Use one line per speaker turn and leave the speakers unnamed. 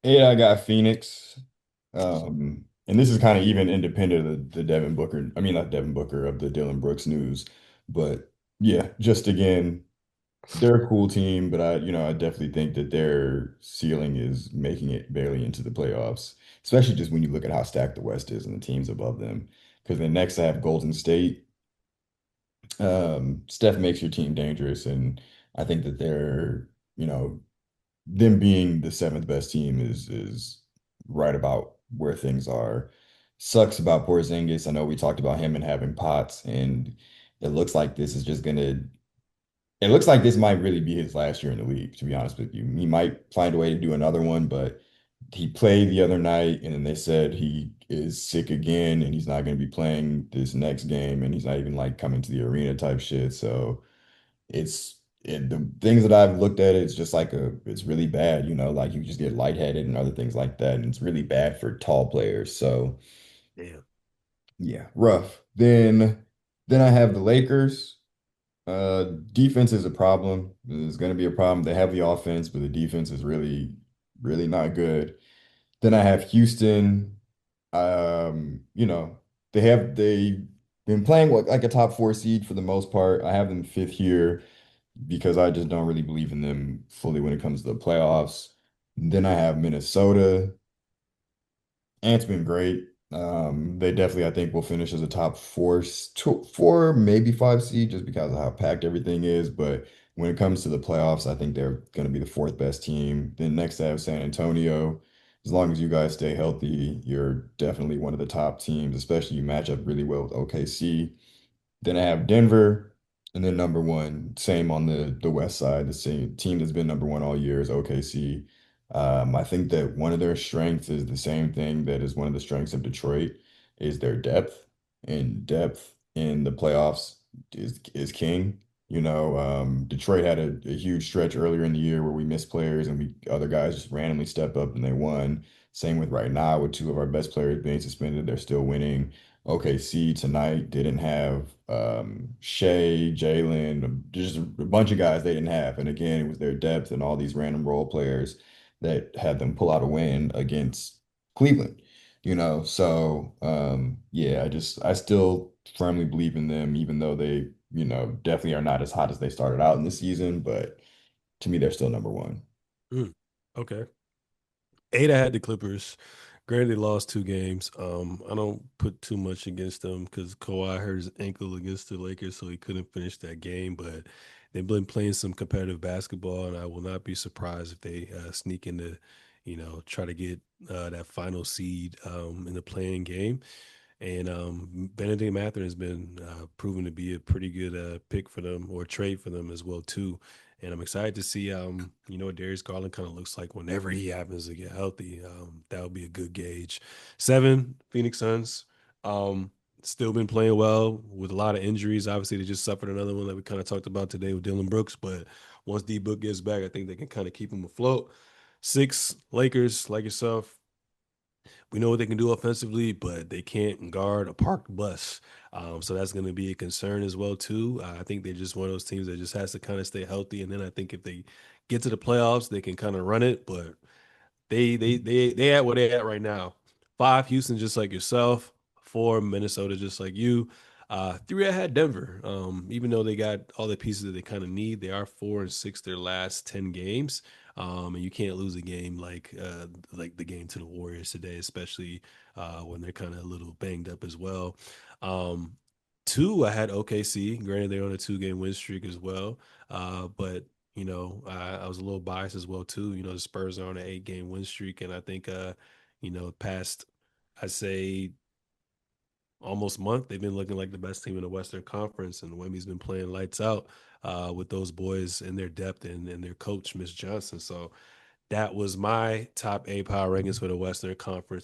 Yeah, I got Phoenix. And this is kind of even independent of the Devin Booker, I mean not Devin Booker of the Dylan Brooks news. But yeah, just again, they're a cool team, but I definitely think that their ceiling is making it barely into the playoffs, especially just when you look at how stacked the West is and the teams above them. Because then next I have Golden State. Steph makes your team dangerous, and I think that them being the seventh best team is right about where things are. Sucks about Porzingis. I know we talked about him and having pots, and it looks like this is just gonna. It looks like this might really be his last year in the league, to be honest with you. He might find a way to do another one, but he played the other night, and then they said he is sick again, and he's not going to be playing this next game, and he's not even like coming to the arena type shit. So the things that I've looked at, it's just like it's really bad, like you just get lightheaded and other things like that, and it's really bad for tall players. So
Damn.
yeah, rough. Then I have the Lakers. Defense is a problem. It's going to be a problem. They have the offense, but the defense is really, really not good. Then I have Houston. You know, they've been playing like a top four seed for the most part. I have them fifth here because I just don't really believe in them fully when it comes to the playoffs. Then I have Minnesota. Ant's been great. They definitely, I think, will finish as a top four, maybe five seed, just because of how packed everything is. But when it comes to the playoffs, I think they're going to be the fourth best team. Then next, I have San Antonio. As long as you guys stay healthy, you're definitely one of the top teams, especially you match up really well with OKC. Then I have Denver, and then number one, same on the west side, the same team that's been number one all year is OKC. I think that one of their strengths is the same thing that is one of the strengths of Detroit is their depth, and depth in the playoffs is king. Detroit had a huge stretch earlier in the year where we missed players and we other guys just randomly stepped up and they won. Same with right now with two of our best players being suspended, they're still winning. OKC tonight didn't have Shea, Jalen, just a bunch of guys they didn't have. And again, it was their depth and all these random role players that had them pull out a win against Cleveland, So yeah, I still firmly believe in them, even though they, definitely are not as hot as they started out in the season, but to me, they're still number one.
Mm. Okay. Eight, I had the Clippers. Granted, they lost two games. I don't put too much against them because Kawhi hurt his ankle against the Lakers, so he couldn't finish that game. But they've been playing some competitive basketball, and I will not be surprised if they sneak into, try to get that final seed in the playing game. And Benedict Mathurin has been proven to be a pretty good pick for them or trade for them as well too. And I'm excited to see what Darius Garland kind of looks like whenever he happens to get healthy. That would be a good gauge. Seven, Phoenix Suns. Um, Still been playing well with a lot of injuries. Obviously, they just suffered another one that we kind of talked about today with Dylan Brooks. But once D Book gets back, I think they can kind of keep him afloat. Six, Lakers, like yourself. We know what they can do offensively, but they can't guard a parked bus. So that's going to be a concern as well too. I think they're just one of those teams that just has to kind of stay healthy, and then I think if they get to the playoffs, they can kind of run it. But they at where they at right now. Five, Houston, just like yourself. Four, Minnesota, just like you. Three, I had Denver. Even though they got all the pieces that they kind of need, they are 4-6 their last 10 games. And you can't lose a game like the game to the Warriors today, especially when they're kind of a little banged up as well. Um, Two, I had OKC. Granted, they're on a 2 game win streak as well, but I was a little biased as well too. The Spurs are on an 8 game win streak, and I think past I'd say almost month they've been looking like the best team in the Western Conference, and Wemby's been playing lights out with those boys and their depth and their coach Miss Johnson. So that was my top 8 power rankings for the Western Conference.